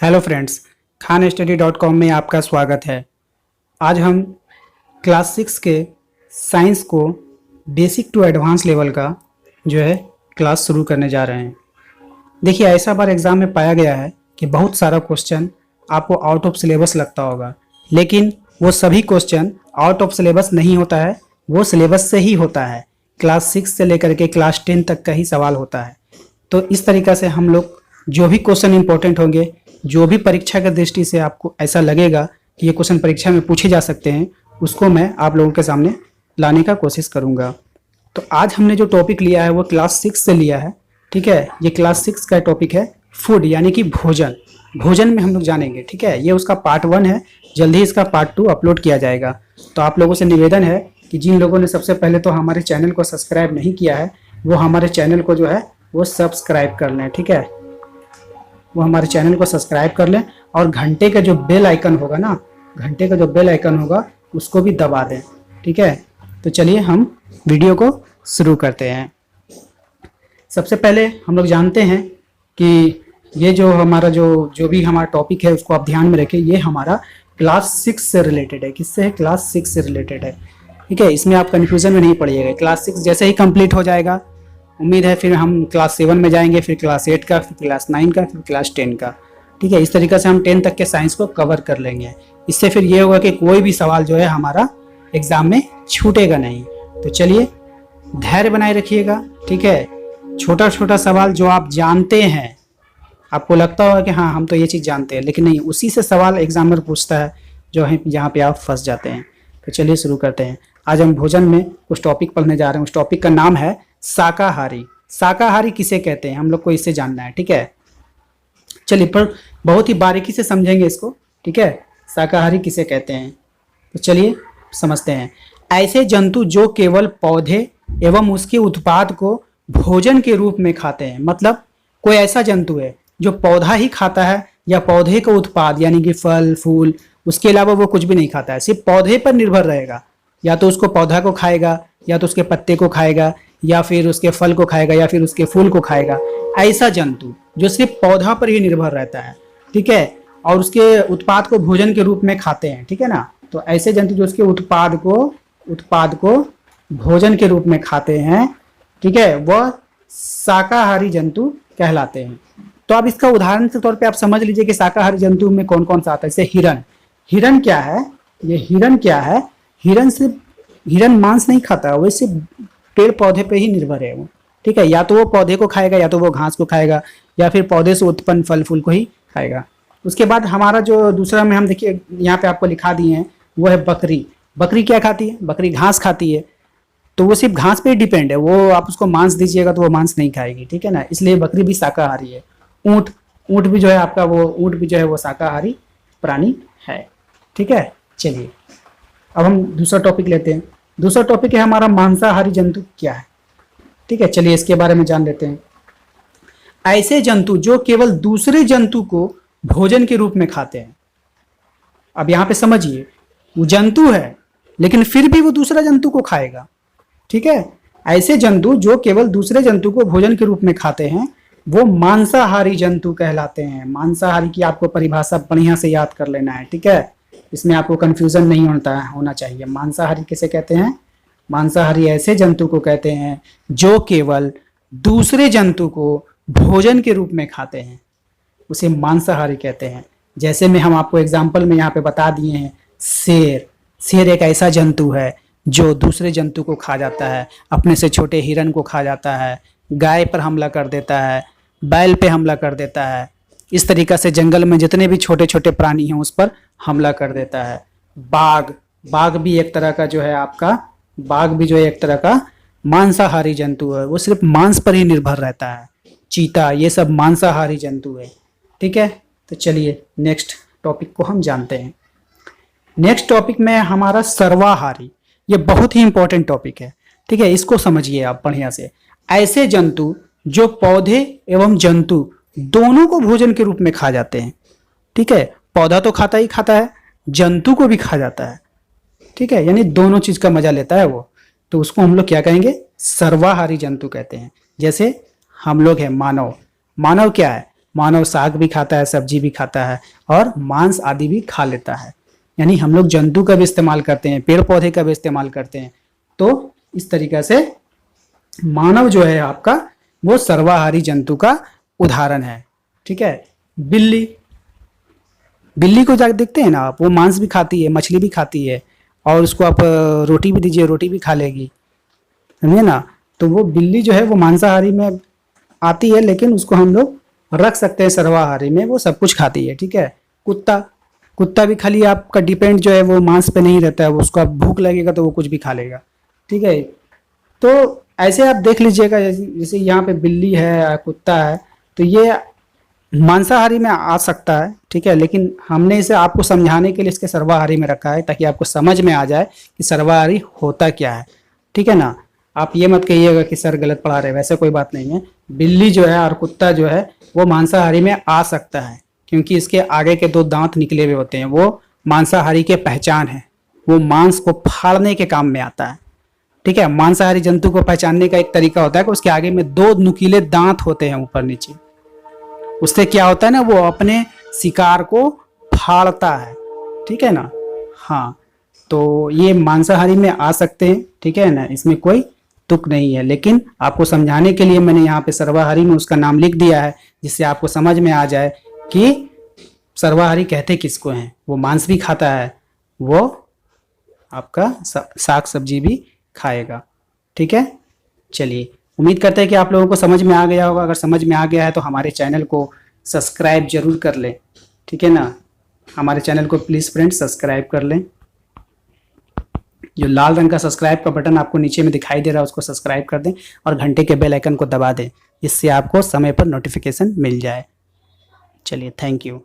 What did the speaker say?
Hello friends, khanstudy.com में आपका स्वागत है। आज हम क्लास 6 के साइंस को बेसिक टू एडवांस लेवल का जो है क्लास शुरू करने जा रहे हैं। देखिए, ऐसा बार एग्ज़ाम में पाया गया है कि बहुत सारा क्वेश्चन आपको आउट ऑफ सिलेबस लगता होगा, लेकिन वो सभी क्वेश्चन आउट ऑफ सिलेबस नहीं होता है, वो सिलेबस से ही होता है। क्लास 6 से लेकर के क्लास 10 तक का ही सवाल होता है। तो इस तरीक़ा से हम लोग जो भी क्वेश्चन इंपॉर्टेंट होंगे, जो भी परीक्षा की दृष्टि से आपको ऐसा लगेगा कि ये क्वेश्चन परीक्षा में पूछे जा सकते हैं, उसको मैं आप लोगों के सामने लाने का कोशिश करूंगा। तो आज हमने जो टॉपिक लिया है वो क्लास 6 से लिया है। ठीक है, ये क्लास 6 का टॉपिक है फूड, यानी कि भोजन। भोजन में हम लोग जानेंगे। ठीक है, ये उसका पार्ट 1 है, जल्दी ही इसका पार्ट 2 अपलोड किया जाएगा। तो आप लोगों से निवेदन है कि जिन लोगों ने सबसे पहले तो हमारे चैनल को सब्सक्राइब नहीं किया है, वो हमारे चैनल को जो है वो सब्सक्राइब कर लें। ठीक है, वो हमारे चैनल को सब्सक्राइब कर लें और घंटे का जो बेल आइकन होगा ना, घंटे का जो बेल आइकन होगा उसको भी दबा दें। ठीक है, तो चलिए हम वीडियो को शुरू करते हैं। सबसे पहले हम लोग जानते हैं कि ये जो हमारा जो भी हमारा टॉपिक है उसको आप ध्यान में रखें। ये हमारा क्लास 6 से रिलेटेड है। किससे है? क्लास 6 से रिलेटेड है। ठीक है, इसमें आप कन्फ्यूजन में नहीं पड़िएगा। क्लास 6 जैसे ही कंप्लीट हो जाएगा, उम्मीद है फिर हम क्लास 7 में जाएंगे, फिर क्लास 8 का, फिर क्लास 9 का, फिर क्लास 10 का। ठीक है, इस तरीके से हम 10 तक के साइंस को कवर कर लेंगे। इससे फिर ये होगा कि कोई भी सवाल जो है हमारा एग्जाम में छूटेगा नहीं। तो चलिए, धैर्य बनाए रखिएगा। ठीक है, छोटा छोटा सवाल जो आप जानते हैं, आपको लगता होगा कि हाँ हम तो ये चीज़ जानते हैं, लेकिन नहीं, उसी से सवाल एग्जामिनर पूछता है जो है जहाँ पे आप फंस जाते हैं। तो चलिए शुरू करते हैं। आज हम भोजन में कुछ टॉपिक पढ़ने जा रहे हैं। उस टॉपिक का नाम है शाकाहारी। शाकाहारी किसे कहते हैं, हम लोग को इससे जानना है। ठीक है, चलिए पर बहुत ही बारीकी से समझेंगे इसको। ठीक है, शाकाहारी किसे कहते हैं, तो चलिए समझते हैं। ऐसे जंतु जो केवल पौधे एवं उसके उत्पाद को भोजन के रूप में खाते हैं। मतलब कोई ऐसा जंतु है जो पौधा ही खाता है या पौधे का उत्पाद यानी कि फल फूल, उसके अलावा वो कुछ भी नहीं खाता है, सिर्फ पौधे पर निर्भर रहेगा। या तो उसको पौधा को खाएगा, या तो उसके पत्ते को खाएगा, या फिर उसके फल को खाएगा, या फिर उसके फूल को खाएगा। ऐसा जंतु जो सिर्फ पौधा पर ही निर्भर रहता है, ठीक है, और उसके उत्पाद को भोजन के रूप में खाते हैं। ठीक है ना, तो ऐसे जंतु जो उसके उत्पाद को भोजन के रूप में खाते हैं, ठीक है, वह शाकाहारी जंतु कहलाते हैं। तो अब इसका उदाहरण के तौर पे आप समझ लीजिए कि शाकाहारी जंतु में कौन कौन सा आता है। जैसे हिरन। हिरन क्या है? ये हिरन क्या है? हिरन मांस नहीं खाता, वो सिर्फ पेड़ पौधे पे ही निर्भर है वो। ठीक है, या तो वो पौधे को खाएगा, या तो वो घास को खाएगा, या फिर पौधे से उत्पन्न फल फूल को ही खाएगा। उसके बाद हमारा जो दूसरा में हम देखिए यहाँ पे आपको लिखा दिए हैं, वो है बकरी। बकरी क्या खाती है? बकरी घास खाती है। तो वो सिर्फ घास पे ही डिपेंड है, वो आप उसको मांस दीजिएगा तो वो मांस नहीं खाएगी। ठीक है ना, इसलिए बकरी भी शाकाहारी है। ऊँट भी जो है आपका, वो ऊँट भी जो है वो शाकाहारी प्राणी है। ठीक है, चलिए अब हम दूसरा टॉपिक लेते हैं। दूसरा टॉपिक है हमारा मांसाहारी जंतु क्या है। ठीक है, चलिए इसके बारे में जान लेते हैं। ऐसे जंतु जो केवल दूसरे जंतु को भोजन के रूप में खाते हैं। अब यहाँ पे समझिए, वो जंतु है लेकिन फिर भी वो दूसरा जंतु को खाएगा। ठीक है, ऐसे जंतु जो केवल दूसरे जंतु को भोजन के रूप में खाते हैं, वो मांसाहारी जंतु कहलाते हैं। मांसाहारी की आपको परिभाषा बढ़िया से याद कर लेना है। ठीक है, इसमें आपको कंफ्यूजन नहीं होना चाहिए। मांसाहारी किसे कहते हैं? मांसाहारी ऐसे जंतु को कहते हैं जो केवल दूसरे जंतु को भोजन के रूप में खाते हैं, उसे मांसाहारी कहते हैं। जैसे में हम आपको एग्जाम्पल में यहाँ पे बता दिए हैं, शेर एक ऐसा जंतु है जो दूसरे जंतु को खा जाता है, अपने से छोटे हिरन को खा जाता है, गाय पर हमला कर देता है, बैल पे हमला कर देता है। इस तरीक़ा से जंगल में जितने भी छोटे छोटे प्राणी हैं उस पर हमला कर देता है। बाघ भी एक तरह का जो है आपका, बाघ भी जो है एक तरह का मांसाहारी जंतु है, वो सिर्फ मांस पर ही निर्भर रहता है। चीता, ये सब मांसाहारी जंतु है। ठीक है, तो चलिए नेक्स्ट टॉपिक को हम जानते हैं। नेक्स्ट टॉपिक में हमारा सर्वाहारी। ये बहुत ही इंपॉर्टेंट टॉपिक है। ठीक है, इसको समझिए आप बढ़िया से। ऐसे जंतु जो पौधे एवं जंतु दोनों को भोजन के रूप में खा जाते हैं। ठीक है, पौधा तो खाता ही खाता है, जंतु को भी खा जाता है। ठीक है, यानी दोनों चीज का मजा लेता है वो। तो उसको हम लोग क्या कहेंगे? सर्वाहारी जंतु कहते हैं। जैसे हम लोग हैं मानव। मानव क्या है? मानव साग भी खाता है, सब्जी भी खाता है और मांस आदि भी खा लेता है। यानी हम लोग जंतु का भी इस्तेमाल करते हैं, पेड़ पौधे का भी इस्तेमाल करते हैं। तो इस तरीके से मानव जो है आपका वो सर्वाहारी जंतु का उदाहरण है। ठीक है। बिल्ली, बिल्ली को जाकर देखते हैं ना आप, वो मांस भी खाती है, मछली भी खाती है और उसको आप रोटी भी दीजिए, रोटी भी खा लेगी, समझे ना। तो वो बिल्ली जो है वो मांसाहारी में आती है, लेकिन उसको हम लोग रख सकते हैं सर्वाहारी में, वो सब कुछ खाती है। ठीक है। कुत्ता, कुत्ता भी खाली आपका डिपेंड जो है वो मांस पे नहीं रहता है, वो उसको भूख लगेगा तो वो कुछ भी खा लेगा। ठीक है। तो ऐसे आप देख लीजिएगा, जैसे यहाँ पे बिल्ली है, कुत्ता है, तो ये मांसाहारी में आ सकता है। ठीक है। लेकिन हमने इसे आपको समझाने के लिए इसके सर्वाहारी में रखा है, ताकि आपको समझ में आ जाए कि सर्वाहारी होता क्या है। ठीक है ना। आप ये मत कहिएगा कि सर गलत पढ़ा रहे, वैसे कोई बात नहीं है। बिल्ली जो है और कुत्ता जो है वो मांसाहारी में आ सकता है, क्योंकि इसके आगे के 2 दांत निकले हुए होते हैं, वो मांसाहारी के पहचान है, वो मांस को फाड़ने के काम में आता है। ठीक है। मांसाहारी जंतु को पहचानने का एक तरीका होता है कि उसके आगे में 2 नुकीले दांत होते हैं ऊपर नीचे। उससे क्या होता है ना, वो अपने शिकार को फाड़ता है। ठीक है ना। हाँ, तो ये मांसाहारी में आ सकते हैं। ठीक है ना, इसमें कोई तुक नहीं है, लेकिन आपको समझाने के लिए मैंने यहाँ पे सर्वाहारी में उसका नाम लिख दिया है, जिससे आपको समझ में आ जाए कि सर्वाहारी कहते किसको हैं। वो मांस भी खाता है, वो आपका साग सब्जी भी खाएगा। ठीक है। चलिए, उम्मीद करते हैं कि आप लोगों को समझ में आ गया होगा। अगर समझ में आ गया है तो हमारे चैनल को सब्सक्राइब जरूर कर लें। ठीक है ना। हमारे चैनल को प्लीज़ फ्रेंड्स सब्सक्राइब कर लें। जो लाल रंग का सब्सक्राइब का बटन आपको नीचे में दिखाई दे रहा है, उसको सब्सक्राइब कर दें और घंटे के बेल आइकन को दबा दें, जिससे आपको समय पर नोटिफिकेशन मिल जाए। चलिए, थैंक यू।